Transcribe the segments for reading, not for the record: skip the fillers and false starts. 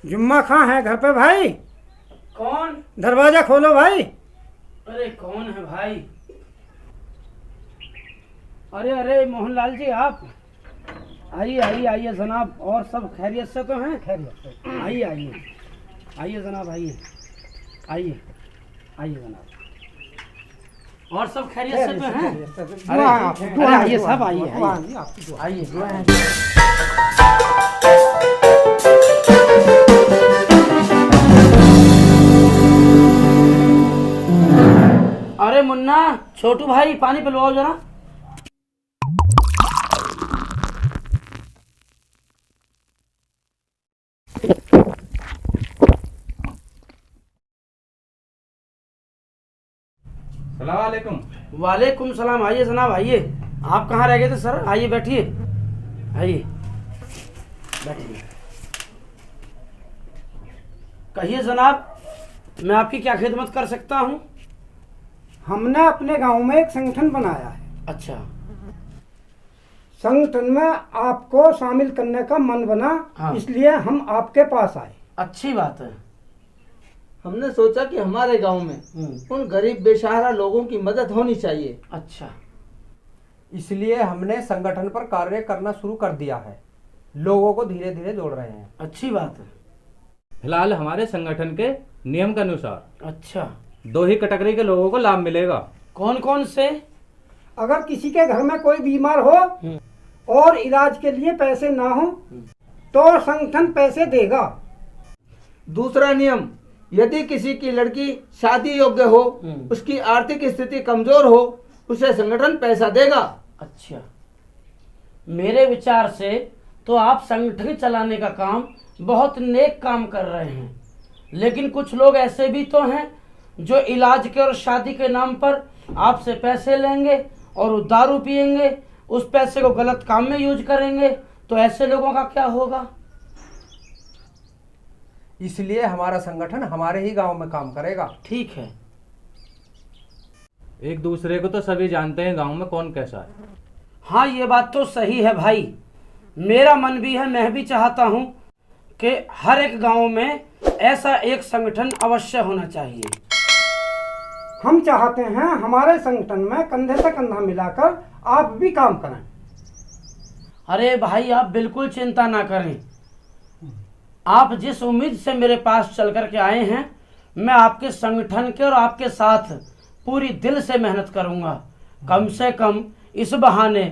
जुम्मा खां है घर पे भाई? कौन? दरवाजा खोलो भाई। अरे कौन है भाई? अरे अरे मोहनलाल जी, आप आइए आइए आइए जनाब। और सब खैरियत से तो हैं? खैरियत से। आइए आइए आइए जनाब, आइए आइए आइए जनाब। और सब खैरियत से तो हैं? अरे आइए सब, आइए आइए अरे मुन्ना, छोटू भाई पानी पिलवाओ जरा। सलाम वालेकुम। वालेकुम सलाम। आइए जनाब आइए। आप कहाँ रह गए थे सर? आइए बैठिए, आइए बैठिए। कहिए जनाब, मैं आपकी क्या खिदमत कर सकता हूँ? हमने अपने गांव में एक संगठन बनाया है। अच्छा। संगठन में आपको शामिल करने का मन बना। हाँ। इसलिए हम आपके पास आए। अच्छी बात है। हमने सोचा कि हमारे गांव में उन गरीब बेसहारा लोगों की मदद होनी चाहिए। अच्छा। इसलिए हमने संगठन पर कार्य करना शुरू कर दिया है। लोगों को धीरे धीरे जोड़ रहे हैं। अच्छी बात है। फिलहाल हमारे संगठन के नियम के अनुसार अच्छा। 2 ही कैटेगरी के लोगों को लाभ मिलेगा। कौन कौन से? अगर किसी के घर में कोई बीमार हो और इलाज के लिए पैसे ना हो तो संगठन पैसे देगा। दूसरा नियम, यदि किसी की लड़की शादी योग्य हो, उसकी आर्थिक स्थिति कमजोर हो, उसे संगठन पैसा देगा। अच्छा। मेरे विचार से तो आप संगठन चलाने का काम बहुत नेक काम कर रहे हैं, लेकिन कुछ लोग ऐसे भी तो हैं जो इलाज के और शादी के नाम पर आपसे पैसे लेंगे और वो दारू पिएंगे, उस पैसे को गलत काम में यूज करेंगे। तो ऐसे लोगों का क्या होगा? इसलिए हमारा संगठन हमारे ही गांव में काम करेगा। ठीक है। एक दूसरे को तो सभी जानते हैं गांव में कौन कैसा है। हाँ, ये बात तो सही है भाई। मेरा मन भी है, मैं भी चाहता हूँ कि हर एक गांव में ऐसा एक संगठन अवश्य होना चाहिए। हम चाहते हैं हमारे संगठन में कंधे से कंधा मिलाकर आप भी काम करें। अरे भाई, आप बिल्कुल चिंता ना करें। आप जिस उम्मीद से मेरे पास चल कर के आए हैं, मैं आपके संगठन के और आपके साथ पूरी दिल से मेहनत करूंगा। कम से कम इस बहाने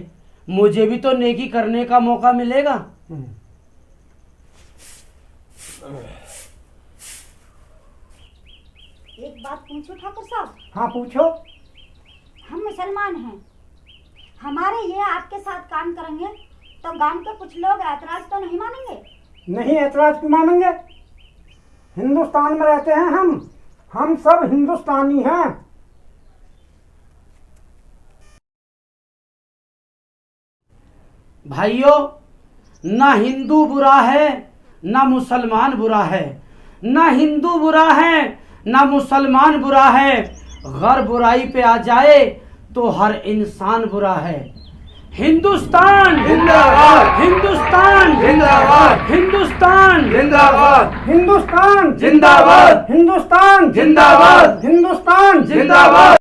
मुझे भी तो नेकी करने का मौका मिलेगा। एक बात पूछो ठाकुर साहब? हाँ पूछो। हम मुसलमान हैं, हमारे ये आपके साथ काम करेंगे तो गांव के कुछ लोग ऐतराज तो नहीं मानेंगे? नहीं, ऐतराज क्यों मानेंगे? हिंदुस्तान में रहते हैं हम सब हिंदुस्तानी हैं। भाइयों, ना हिंदू बुरा है ना मुसलमान बुरा है, ना हिंदू बुरा है ना मुसलमान बुरा है। घर बुराई पे आ जाए तो हर इंसान बुरा है। हिंदुस्तान जिंदाबाद! हिंदुस्तान जिंदाबाद! हिंदुस्तान जिंदाबाद! हिंदुस्तान जिंदाबाद! हिंदुस्तान जिंदाबाद! हिंदुस्तान जिंदाबाद!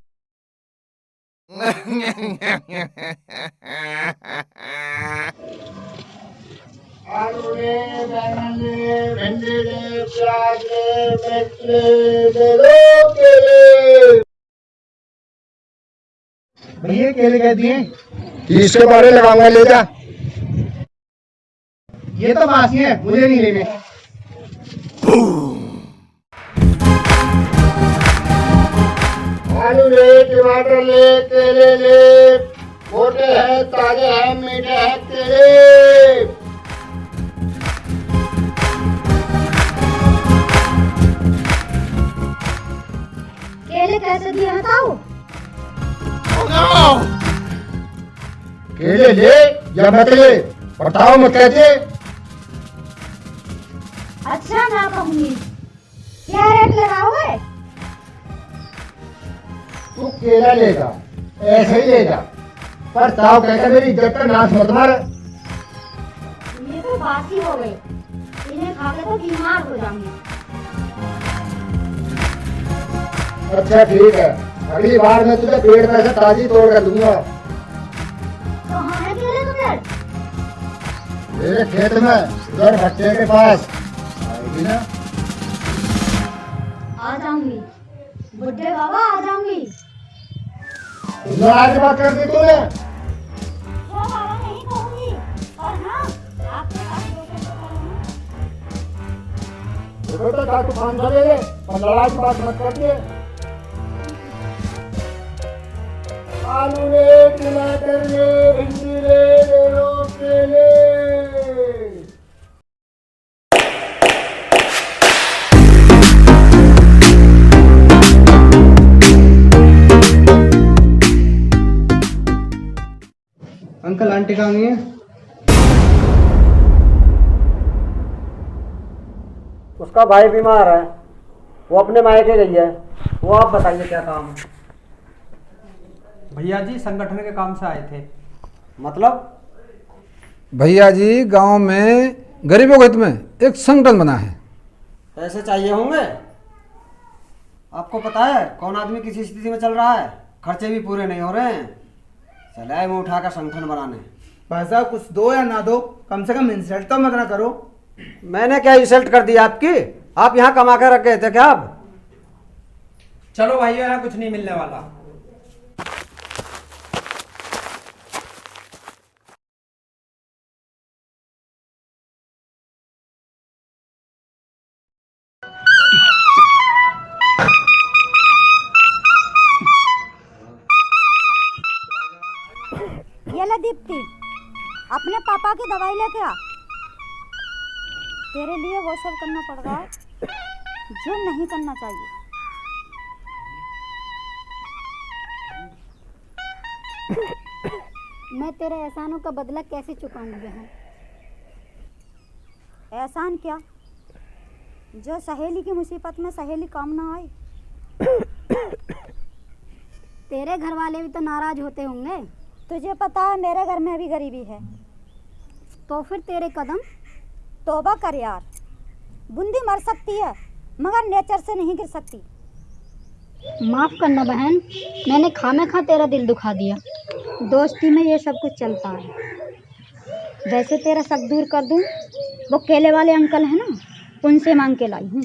आलू ले, बैंगन ले, भिंडी ले, प्याज ले, मिर्च ले, दे दो केले। भैया केले कह दिए? 30 के बारे लगाऊंगा, ले जा। ये तो बासी है, मुझे नहीं लेने। आलू ले, टमाटर ले, केले ले, मोटे हैं, ताजे हैं, मीठे हैं केले। केले कैसे दिए बताओ? केले ले या मत ले, बताओ मत कैसे? अच्छा ना कहूंगी। क्या रेट लगाओगे? तू केला लेगा, ऐसे ही लेगा, पर ताव कहकर मेरी इज्जत का नाश मत मार। ये तो बासी हो गई। इन्हें खा के तो बीमार हो जाऊंगी। अच्छा ठीक है, अगली बार मैं तुझे पेड़ में से ताजी तोड़ कर दूंगा। तो हमें क्यों ले पेड़? मेरे खेत में उधर भट्टे के पास आएगी ना? आ जाऊंगी बुड्ढे बाबा, आ जाऊंगी। आज बात कर दी तूने। वो बाबा नहीं कहूंगी। और हाँ, आपके पास 200 तो करूंगा। देखो तो चाकू 500 ले ले, पर लड़ाई की बात मत कर दिए। आलू ले, टमाटर ले, भिंडी ले, ले लो केले। अंकल आंटी कहाँ गई है? उसका भाई बीमार है, वो अपने मायके गई है। वो आप बताइए क्या काम है? भैया जी संगठन के काम से आए थे। मतलब? भैया जी गांव में गरीबों के हित में एक संगठन बना है। पैसे चाहिए होंगे। आपको पता है कौन आदमी किस स्थिति में चल रहा है? खर्चे भी पूरे नहीं हो रहे हैं, चलाए में उठाकर संगठन बनाने। भाई साहब कुछ दो या ना दो, कम से कम इंसल्ट तो मत ना करो। मैंने क्या इंसल्ट कर दी आपकी? आप यहाँ कमा कर रख गए थे क्या आप? चलो भैया, यहाँ कुछ नहीं मिलने वाला। ये ले दीप्ति, अपने पापा की दवाई लेके आ। तेरे लिए वो सब करना पड़ रहा है जो नहीं करना चाहिए। मैं तेरे एहसानों का बदला कैसे चुकाऊंगी बहन? एहसान क्या, जो सहेली की मुसीबत में सहेली काम ना आए। तेरे घर वाले भी तो नाराज होते होंगे। तुझे पता है मेरे घर में भी गरीबी है, तो फिर तेरे कदम तौबा कर यार। बूंदी मर सकती है मगर नेचर से नहीं गिर सकती। माफ़ करना बहन, मैंने खामखा तेरा दिल दुखा दिया। दोस्ती में ये सब कुछ चलता है। वैसे तेरा शक दूर कर दूं, वो केले वाले अंकल हैं ना, उनसे मांग के लाई हूँ।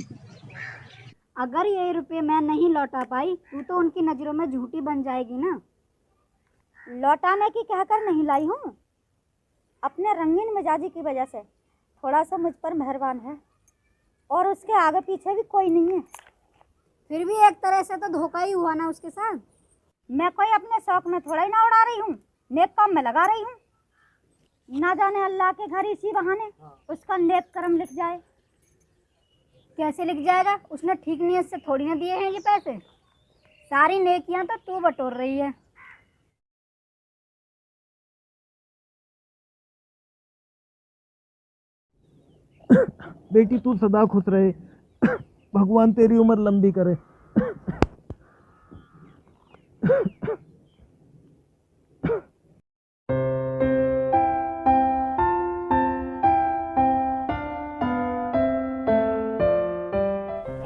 अगर ये रुपये मैं नहीं लौटा पाई, तू तो उनकी नज़रों में झूठी बन जाएगी ना। लौटाने की कहकर नहीं लाई हूँ, अपने रंगीन मिजाजी की वजह से थोड़ा सा मुझ पर मेहरबान है, और उसके आगे पीछे भी कोई नहीं है। फिर भी एक तरह से तो धोखा ही हुआ ना उसके साथ। मैं कोई अपने शौक में थोड़ा ही ना उड़ा रही हूँ, नेक काम में लगा रही हूँ। ना जाने अल्लाह के घर इसी बहाने उसका नेक कर्म लिख जाए। कैसे लिख जाएगा? उसने ठीक नीयत से थोड़ी ना दिए हैं ये पैसे। सारी नेकियां तो तू बटोर रही है। बेटी तू सदा खुश रहे, भगवान तेरी उम्र लंबी करे।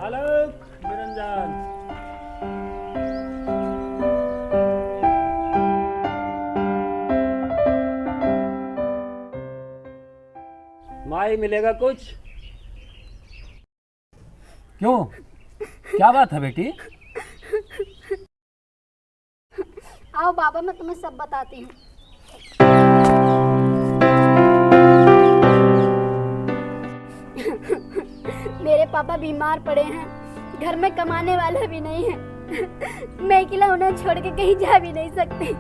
आलोक निरंजन। माई मिलेगा कुछ? क्यों, क्या बात है बेटी? आओ बाबा, मैं तुम्हें सब बताती हूँ। मेरे पापा बीमार पड़े हैं, घर में कमाने वाला भी नहीं है। मैं अकेला उन्हें छोड़ के कहीं जा भी नहीं सकती।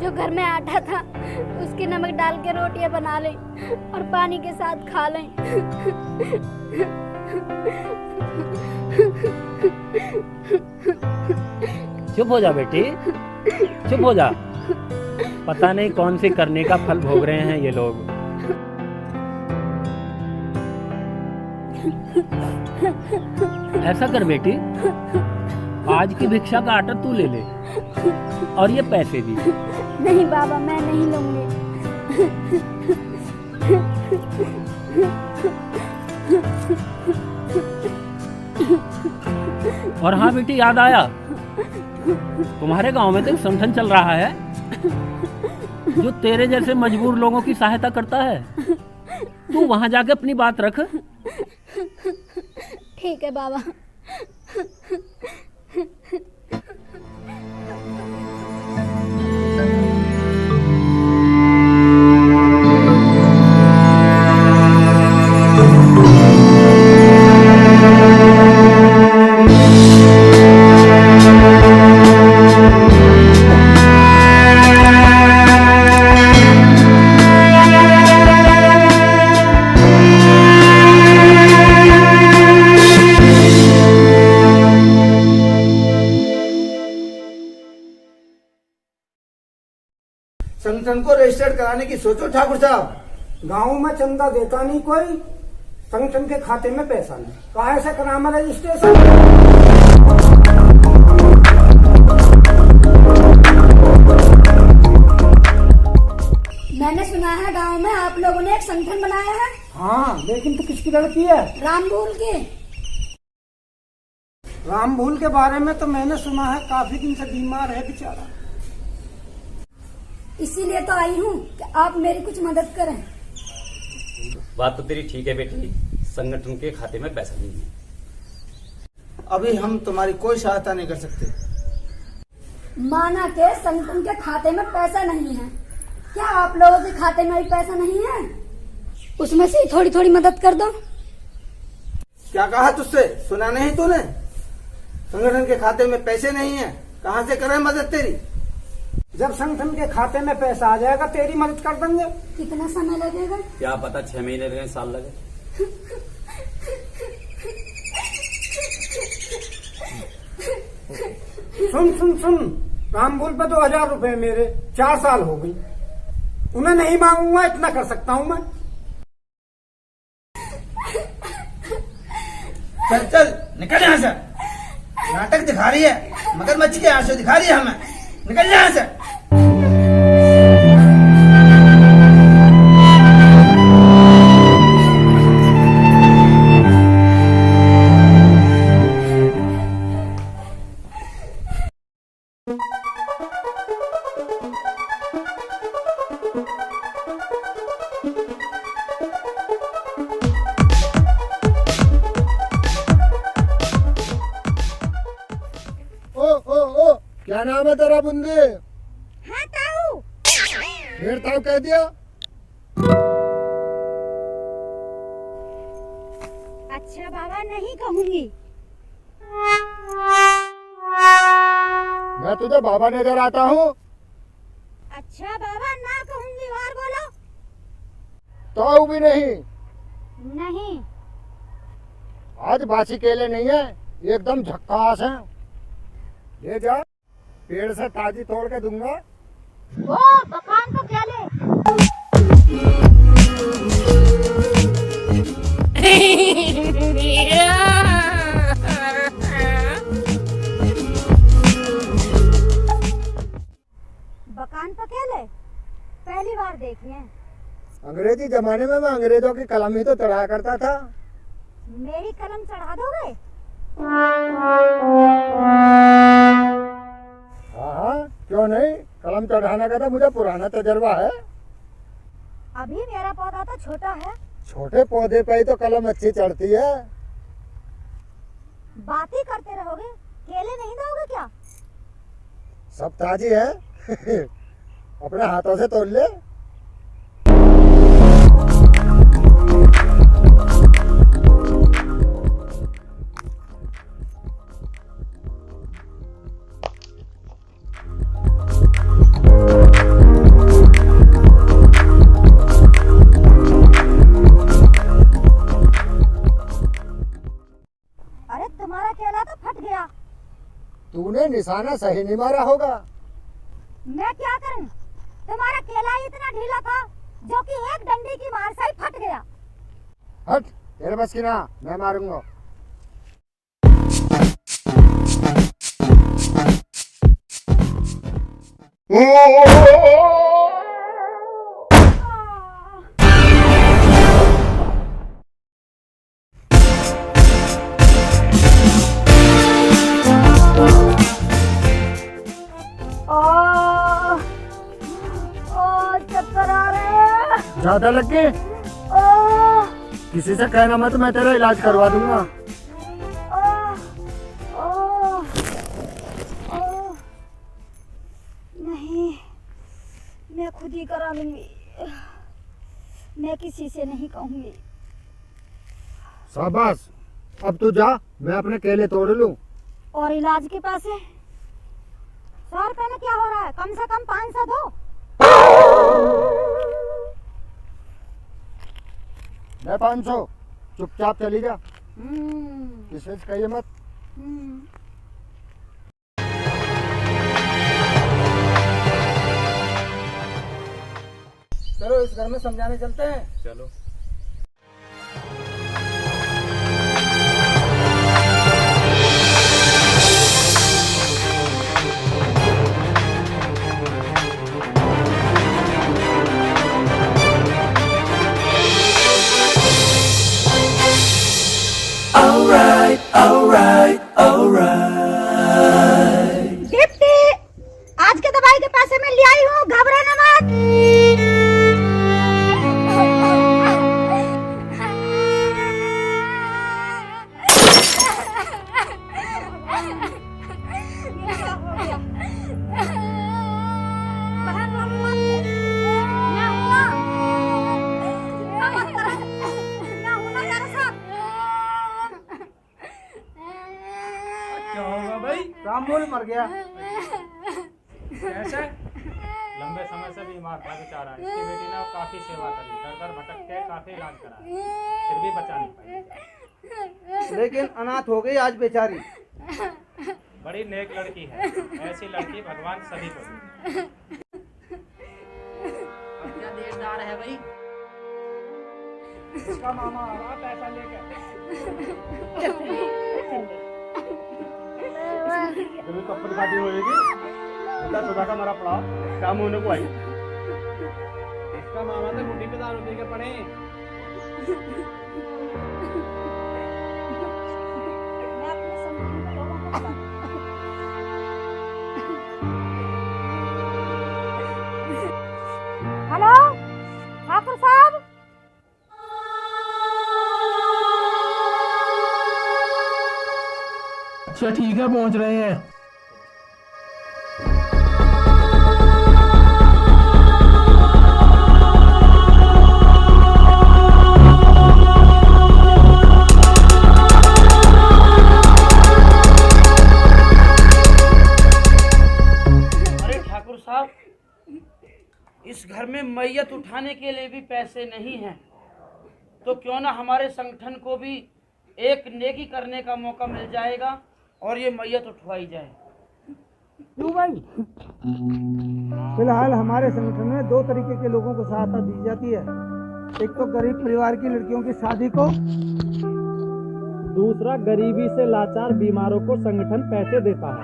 जो घर में आटा था उसके नमक डाल के रोटियां बना लें और पानी के साथ खा लें। चुप हो जा बेटी, चुप हो जा। पता नहीं कौन सी करने का फल भोग रहे हैं ये लोग। ऐसा कर बेटी, आज की भिक्षा का आटा तू ले ले और ये पैसे भी। नहीं बाबा, मैं नहीं लूंगी। और हाँ बेटी, याद आया, तुम्हारे गांव में तो एक संगठन चल रहा है जो तेरे जैसे मजबूर लोगों की सहायता करता है। तू वहां जाके अपनी बात रख। ठीक है बाबा। संगठन को रजिस्टर्ड कराने की सोचो ठाकुर साहब। गांव में चंदा देता नहीं कोई, संगठन के खाते में पैसा नहीं, कहाँ से करामा रजिस्ट्रेशन? मैंने सुना है गांव में आप लोगों ने एक संगठन बनाया है। हाँ, लेकिन तो किसकी लड़की है? रामभूल की। रामभूल के बारे में तो मैंने सुना है, काफी दिन से बीमार है बेचारा। इसीलिए तो आई हूँ कि आप मेरी कुछ मदद करें। बात तो तेरी ठीक है बेटी, संगठन के खाते में पैसा नहीं है। अभी हम तुम्हारी कोई सहायता नहीं कर सकते। माना के संगठन के खाते में पैसा नहीं है, क्या आप लोगों के खाते में भी पैसा नहीं है? उसमें से थोड़ी थोड़ी मदद कर दो। क्या कहा तुझसे, सुना नहीं तूने? संगठन के खाते में पैसे नहीं है, कहाँ से करें मदद तेरी? जब संगठन के खाते में पैसा आ जाएगा तेरी मदद कर देंगे। कितना समय लगेगा? क्या पता, 6 महीने लगे, साल लगे। सुन सुन सुन, रामभूल पे 2000 रुपए मेरे 4 साल हो गई, उन्हें नहीं मांगूंगा, इतना कर सकता हूँ मैं। चल चल निकल यहाँ से। नाटक दिखा रही है, मगरमच्छ के आंसू दिखा रही है हमें। निकल यहाँ से। ओ क्या नाम है तेरा बुंदे? हाँ ताऊ। फिर ताऊ कह दिया। अच्छा बाबा, नहीं कहूंगी। मैं तुझे बाबा नजर आता हूँ। अच्छा बाबा, ना कहूंगी, और बोलो। ताऊ भी नहीं। नहीं। आज बासी केले नहीं है, एकदम झक्कास है। ले जा, पेड़ से ताजी तोड़ के दूंगा। वो बकान को क्या ले? बकान पर क्या ले? पहली बार देखी है। अंग्रेजी जमाने में मैं अंग्रेजों की कलम ही तो चढ़ाया करता था। मेरी कलम चढ़ा दोगे? हाँ, क्यों नहीं, कलम चढ़ाने का तो मुझे पुराना तजर्बा है। अभी मेरा पौधा तो छोटा है। छोटे पौधे पे ही तो कलम अच्छी चढ़ती है। बात ही करते रहोगे, केले नहीं दोगे क्या? सब ताजी है। अपने हाथों से तोड़ ले। तूने निशाना सही नहीं मारा होगा। मैं क्या करूं? तुम्हारा केला ही इतना ढीला था जो कि एक डंडी की मार से ही फट गया। हट, तेरे बस की ना, मैं मारूंगा। ज्यादा लग गए? किसी से कहना मत, मैं तेरा इलाज करवा दूंगा। नहीं, मैं खुद ही करा लूंगी, मैं किसी से नहीं कहूंगी। शाबाश, अब तू जा, मैं अपने केले तोड़ लूं। और इलाज के पैसे 100 रुपए में क्या हो रहा है? कम से कम 500 दो। मैं 500, चुपचाप चली जा, किसी से कहिए मत। चलो इस घर में समझाने चलते हैं। चलो। डिप्टी, आज के दवाई के पैसे मैं ले आई हूँ, घबराना मत। क्या होगा भाई? रामबोल मर गया। कैसे? लंबे समय से बीमार था बेचारा। इसकी बेटी ने काफी सेवा करी, दर दर भटक के काफी इलाज कराया, फिर भी बचा नहीं पाई। लेकिन अनाथ हो गई आज बेचारी। बड़ी नेक लड़की है, ऐसी लड़की भगवान सभी को दे। अब क्या देरदार है भाई? इसका मामा आ रहा पैसा लेकर। जब कपड़ खाती होएगी, सुधा का मरा पड़ा, शाम होने को आई। इसका मामा तो मुट्ठी पे दारू पी के पड़े। हेलो ठाकुर साहब, अच्छा ठीक है, पहुंच रहे हैं। अरे ठाकुर साहब, इस घर में मैयत उठाने के लिए भी पैसे नहीं हैं, तो क्यों ना हमारे संगठन को भी एक नेकी करने का मौका मिल जाएगा और ये मैयत उठवाई जाए। क्यों भाई? फिलहाल हमारे संगठन में 2 तरीके के लोगों को सहायता दी जाती है। एक तो गरीब परिवार की लड़कियों की शादी को, दूसरा गरीबी से लाचार बीमारों को संगठन पैसे देता है।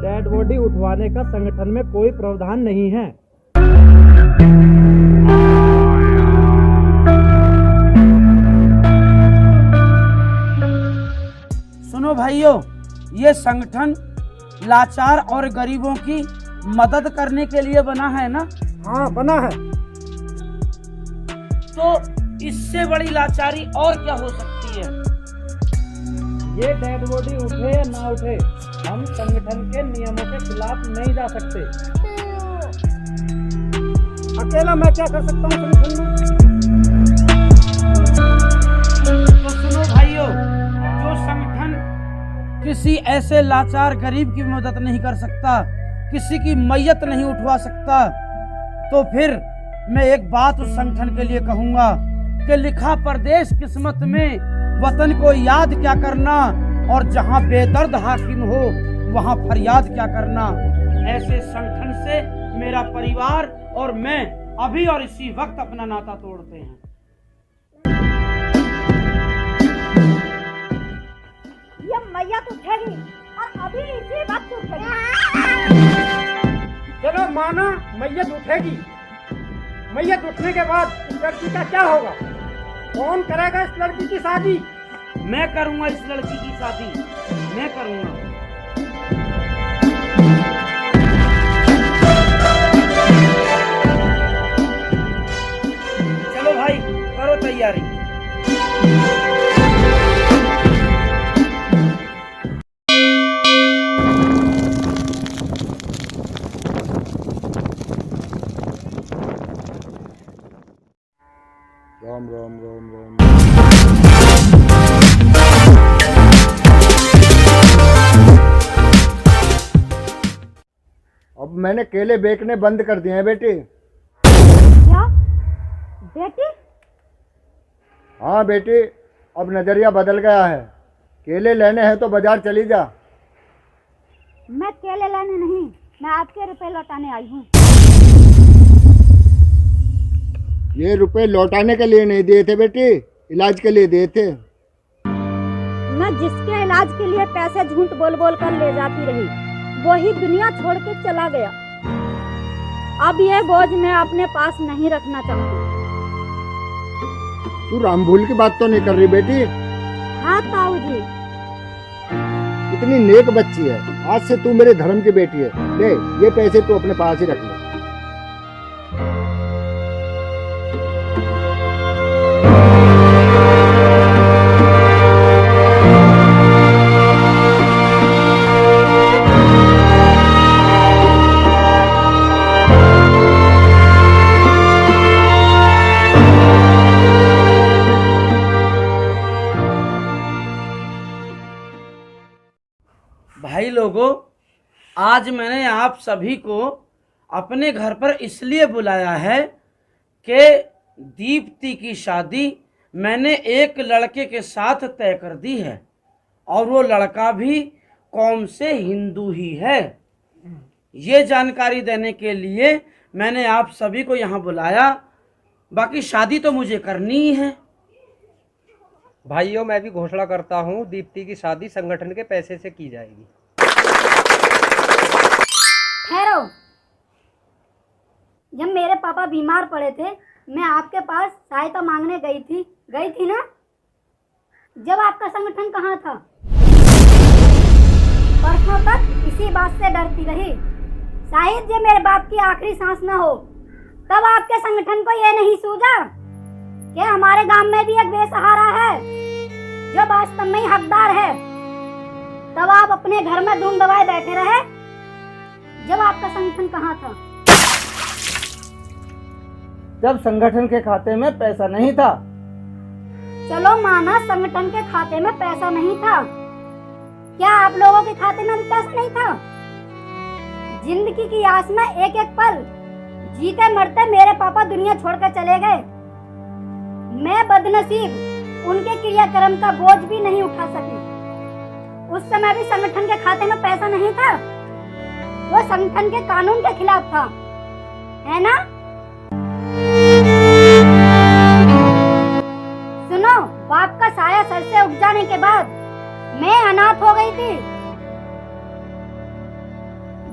डेड बॉडी उठवाने का संगठन में कोई प्रावधान नहीं है। सुनो भाइयों, ये संगठन लाचार और गरीबों की मदद करने के लिए बना है ना? हाँ बना है। तो इससे बड़ी लाचारी और क्या हो सकती है? ये डेड बॉडी उठे या ना उठे, हम संगठन के नियमों के खिलाफ नहीं जा सकते। अकेला मैं क्या कर सकता हूँ संगठन में? तो सुनो भाइयों, जो संगठन किसी ऐसे लाचार गरीब की मदद नहीं कर सकता, किसी की मैयत नहीं उठवा सकता, तो फिर मैं एक बात उस संगठन के लिए कहूंगा कि लिखा परदेश किस्मत में, वतन को याद क्या करना, और जहां बेदर्द हाकिम हो वहां फरियाद क्या करना। ऐसे संगठन से मेरा परिवार और मैं अभी और इसी वक्त अपना नाता तोड़ते हैं। ये मैयत उठेगी और अभी इसी वक्त उठेगी। चलो माना मैयत उठेगी, मैयत उठने के बाद इस लड़की का क्या होगा? कौन करेगा इस लड़की की शादी? मैं करूंगा इस लड़की की शादी, मैं करूंगा। तैयारी। राम राम राम राम। अब मैंने केले बेचने बंद कर दिए हैं बेटी। क्या बेटी? हाँ बेटी, अब नजरिया बदल गया है। केले लेने हैं तो बाजार चली जा। मैं केले लेने नहीं, मैं आपके रुपए लौटाने आई हूँ। ये रुपए लौटाने के लिए नहीं दिए थे बेटी, इलाज के लिए दिए थे। मैं जिसके इलाज के लिए पैसे झूठ बोल बोल कर ले जाती रही, वही दुनिया छोड़ के चला गया। अब ये बोझ मैं अपने पास नहीं रखना चाहती। तू राम भूल की बात तो नहीं कर रही बेटी? हाँ ताऊ जी। इतनी नेक बच्ची है, आज से तू मेरे धर्म की बेटी है। ले, ये पैसे तू अपने पास ही रख ले। भाई लोगों, आज मैंने आप सभी को अपने घर पर इसलिए बुलाया है कि दीप्ति की शादी मैंने एक लड़के के साथ तय कर दी है और वो लड़का भी कौम से हिंदू ही है। ये जानकारी देने के लिए मैंने आप सभी को यहाँ बुलाया। बाकी शादी तो मुझे करनी ही है। भाइयों, मैं भी घोषणा करता हूँ, दीप्ति की शादी संगठन के पैसे से की जाएगी। ठहरो। जब मेरे पापा बीमार पड़े थे, मैं आपके पास सहायता मांगने गई थी ना? जब आपका संगठन कहाँ था? परसों तक इसी बात से डरती रही, शायद ये मेरे बाप की आखिरी सांस न हो। तब आपके संगठन को ये नहीं सूझा कि हमारे गांव में भी एक बेसहारा है जो वास्तव में ही हकदार है। तब आप अपने घर में धूम दबाए बैठे रहे। जब आपका संगठन कहाँ था? जब संगठन के खाते में पैसा नहीं था। चलो माना संगठन के खाते में पैसा नहीं था, क्या आप लोगों के खाते में पैसा नहीं था? जिंदगी की आस में एक एक पल जीते मरते मेरे पापा दुनिया छोड़कर चले गए। मैं बदनसीब उनके क्रियाक्रम का बोझ भी नहीं उठा सकी। उस समय भी संगठन के खाते में पैसा नहीं था, वो संगठन के कानून के खिलाफ था, है ना? सुनो, बाप का साया सर से उठ जाने के बाद मैं अनाथ हो गई थी।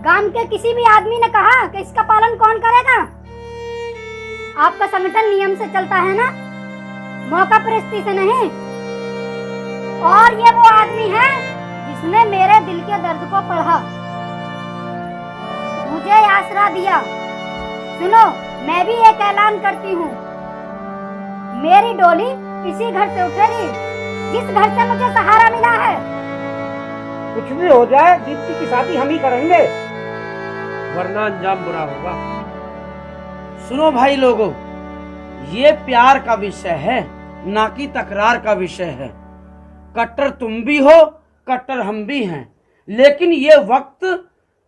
गांव के किसी भी आदमी ने कहा कि इसका पालन कौन करेगा? आपका संगठन नियम से चलता है ना, मौका परिस्थिति से नहीं। और ये वो आदमी है जिसने मेरे दिल के दर्द को पढ़ा, मुझे आसरा दिया। सुनो, मैं भी एक ऐलान करती हूँ, मेरी डोली इसी घर से उठेगी जिस घर से मुझे सहारा मिला है। कुछ भी हो जाए, दीप्ति की शादी हम ही करेंगे, वरना अंजाम बुरा होगा। सुनो भाई लोगों, ये प्यार का विषय है, ना कि तकरार का विषय है। कट्टर तुम भी हो, कट्टर हम भी हैं, लेकिन ये वक्त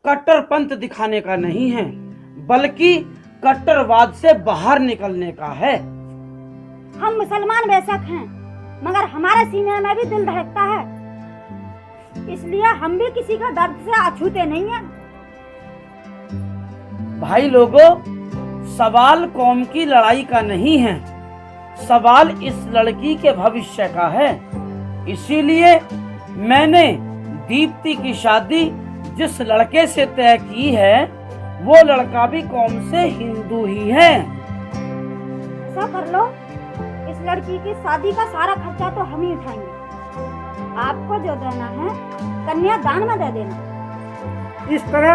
कट्टरपंथ दिखाने का नहीं है, बल्कि कट्टरवाद से बाहर निकलने का है। हम मुसलमान बेशक हैं, मगर हमारे सीने में भी दिल धड़कता है, इसलिए हम भी किसी का दर्द से अछूते नहीं हैं। भाई लोगों, सवाल कौम की लड़ाई का नहीं है, सवाल इस लड़की के भविष्य का है। इसीलिए मैंने दीप्ति की शादी जिस लड़के से तय की है, वो लड़का भी कौम से हिंदू ही है। ऐसा कर लो, इस लड़की की शादी का सारा खर्चा तो हम ही उठाएंगे। आपको जो देना है कन्यादान में दे देना। इस तरह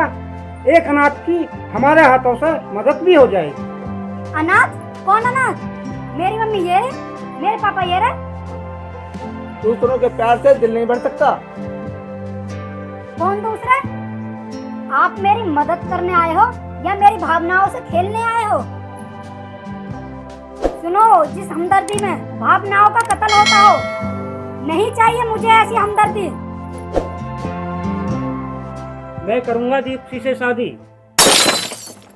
एक अनाथ की हमारे हाथों से मदद भी हो जाएगी। अनाथ? कौन अनाथ? मेरी मम्मी ये मेरे पापा ये रहे। दूसरों के प्यार से दिल नहीं भर सकता। कौन दूसरे? आप मेरी मदद करने आए हो या मेरी भावनाओं से खेलने आए हो? सुनो, जिस हमदर्दी में भावनाओं का कत्ल होता हो, नहीं चाहिए मुझे ऐसी हमदर्दी। मैं करूंगा दीप्ति से शादी।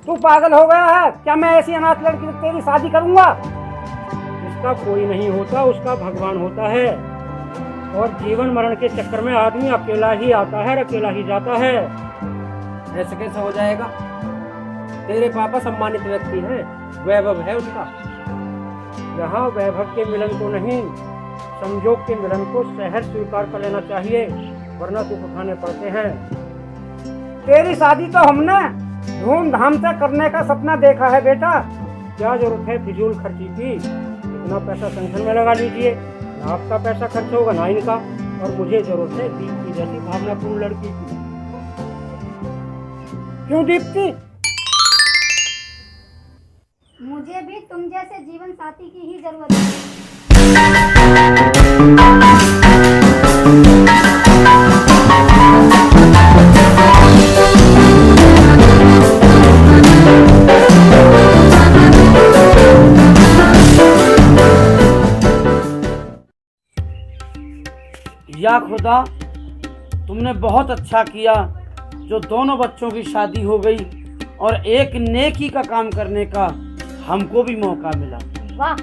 तू पागल हो गया है क्या? मैं ऐसी अनाथ लड़की से तेरी शादी करूंगा? जिसका कोई नहीं होता उसका भगवान होता है, और जीवन मरण के चक्कर में आदमी अकेला ही आता है और अकेला ही जाता है। ऐसे कैसे हो जाएगा? तेरे पापा सम्मानित व्यक्ति हैं, वैभव है उनका। यहाँ वैभव के मिलन को नहीं, संजोग के मिलन को सहर्ष स्वीकार कर लेना चाहिए, वरना दुख उठाने पड़ते हैं। तेरी शादी तो हमने धूमधाम से करने का सपना देखा है बेटा। क्या जरूरत है फिजूल खर्ची की? इतना पैसा संगठन में लगा लीजिए, ना आपका पैसा खर्च होगा ना इनका। और मुझे जरूरत है दीप्ति जैसी भावनापूर्ण लड़की की। क्यों दीप्ति? मुझे भी तुम जैसे जीवन साथी की ही जरूरत है। या खुदा, तुमने बहुत अच्छा किया जो दोनों बच्चों की शादी हो गई और एक नेकी का काम करने का हमको भी मौका मिला। वाह।